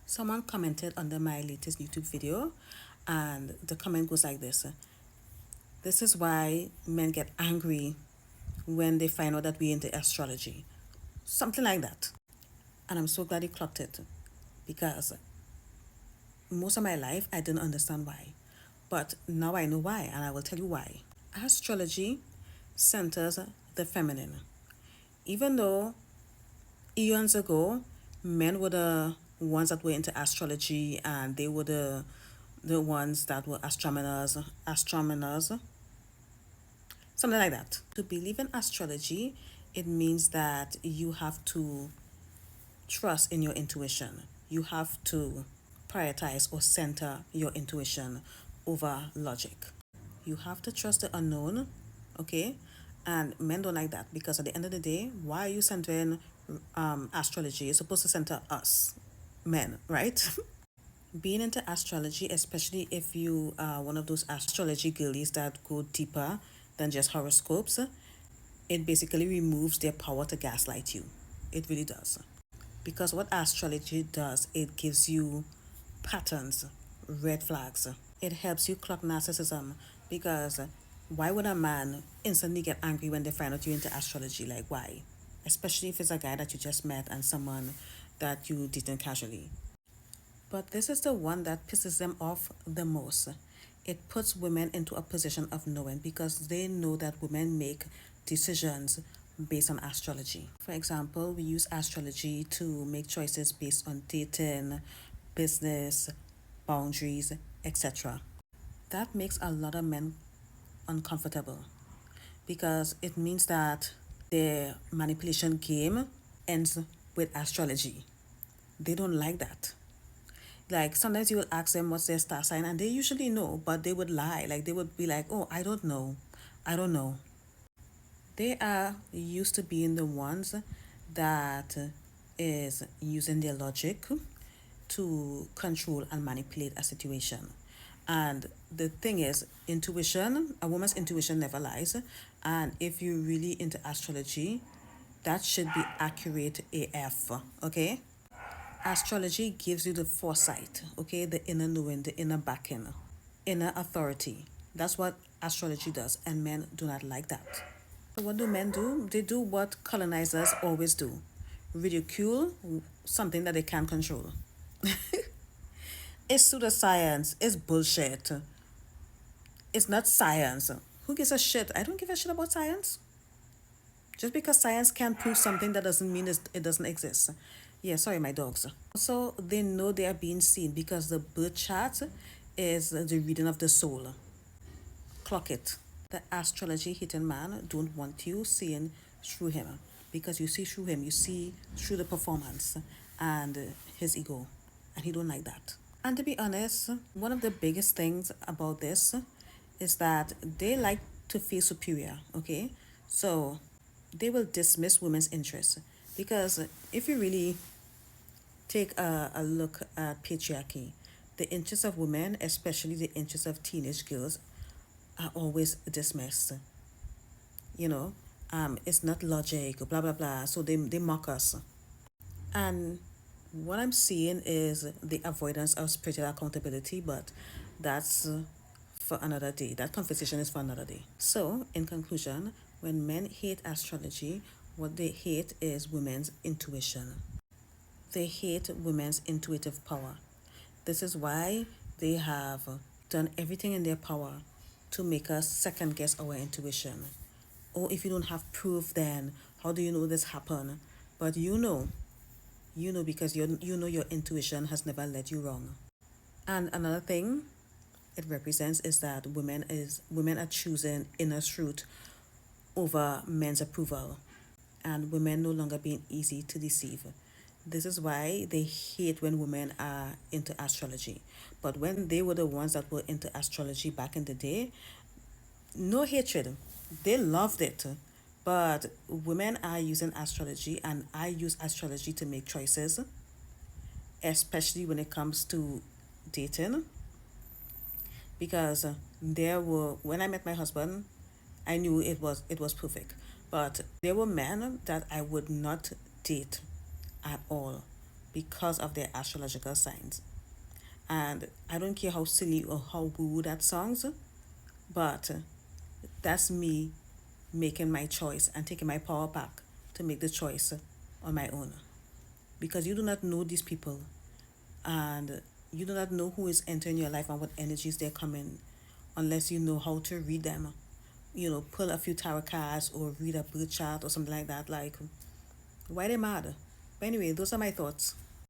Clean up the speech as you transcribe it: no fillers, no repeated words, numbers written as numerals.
Someone commented under my latest YouTube video, and the comment goes like this: this is why men get angry when they find out that we're into astrology. Something like that. And I'm so glad he clocked it, because most of my life I didn't understand why. But now I know why, and I will tell you why. Astrology centers the feminine. Even though eons ago, men were the ones that were into astrology, and they were the ones that were astronomers, something like that. To believe in astrology, it means that you have to trust in your intuition. You have to prioritize or center your intuition over logic. You have to trust the unknown, okay? And men don't like that, because at the end of the day, why are you centering astrology? It's supposed to center us, men, right? Being into astrology, especially if you are one of those astrology girlies that go deeper than just horoscopes, it basically removes their power to gaslight you. It really does. Because what astrology does, it gives you patterns, red flags. It helps you clock narcissism, because why would a man instantly get angry when they find out you're into astrology? Like, why? Especially if it's a guy that you just met and someone that you dating casually. But this is the one that pisses them off the most. It puts women into a position of knowing, because they know that women make decisions based on astrology. For example, we use astrology to make choices based on dating, business, boundaries, etc. That makes a lot of men uncomfortable, because it means that their manipulation game ends with astrology. They don't like that. Like, sometimes you will ask them what's their star sign, and they usually know, but they would lie. Like, they would be like, oh, I don't know. I don't know. They are used to being the ones that is using their logic to control and manipulate a situation. And the thing is, intuition, a woman's intuition never lies. And if you're really into astrology, that should be accurate AF, okay? Astrology gives you the foresight, okay? The inner knowing, the inner backing, inner authority. That's what astrology does, and men do not like that. So what do men do? They do what colonizers always do: ridicule something that they can't control. It's pseudoscience. It's bullshit. It's not science. Who gives a shit? I don't give a shit about science. Just because science can't prove something, that doesn't mean it doesn't exist. Yeah, sorry, my dogs. Also, they know they are being seen, because the birth chart is the reading of the soul. Clock it. The astrology hitting man don't want you seeing through him, because you see through him, you see through the performance and his ego, and he don't like that. And to be honest, one of the biggest things about this is that they like to feel superior, okay? So they will dismiss women's interests, because if you really take a look at patriarchy, the interests of women, especially the interests of teenage girls, are always dismissed. You know, it's not logic, blah, blah, blah. So they mock us. And what I'm seeing is the avoidance of spiritual accountability, but that's for another day. That conversation is for another day. So, in conclusion, when men hate astrology, what they hate is women's intuition. They hate women's intuitive power. This is why they have done everything in their power to make us second guess our intuition. Or if you don't have proof, then how do you know this happened? But you know, because you know your intuition has never led you wrong. And another thing it represents is that women are choosing inner truth over men's approval, and women no longer being easy to deceive. This is why they hate when women are into astrology. But when they were the ones that were into astrology back in the day, no hatred. They loved it. But women are using astrology, and I use astrology to make choices, especially when it comes to dating. Because there were, when I met my husband, I knew it was perfect. But there were men that I would not date at all, because of their astrological signs. And I don't care how silly or how woo that sounds, but that's me making my choice and taking my power back to make the choice on my own. Because you do not know these people, and you do not know who is entering your life and what energies they're coming, unless you know how to read them. Pull a few tarot cards or read a birth chart or something like that. Like, why they mad? But anyway, those are my thoughts.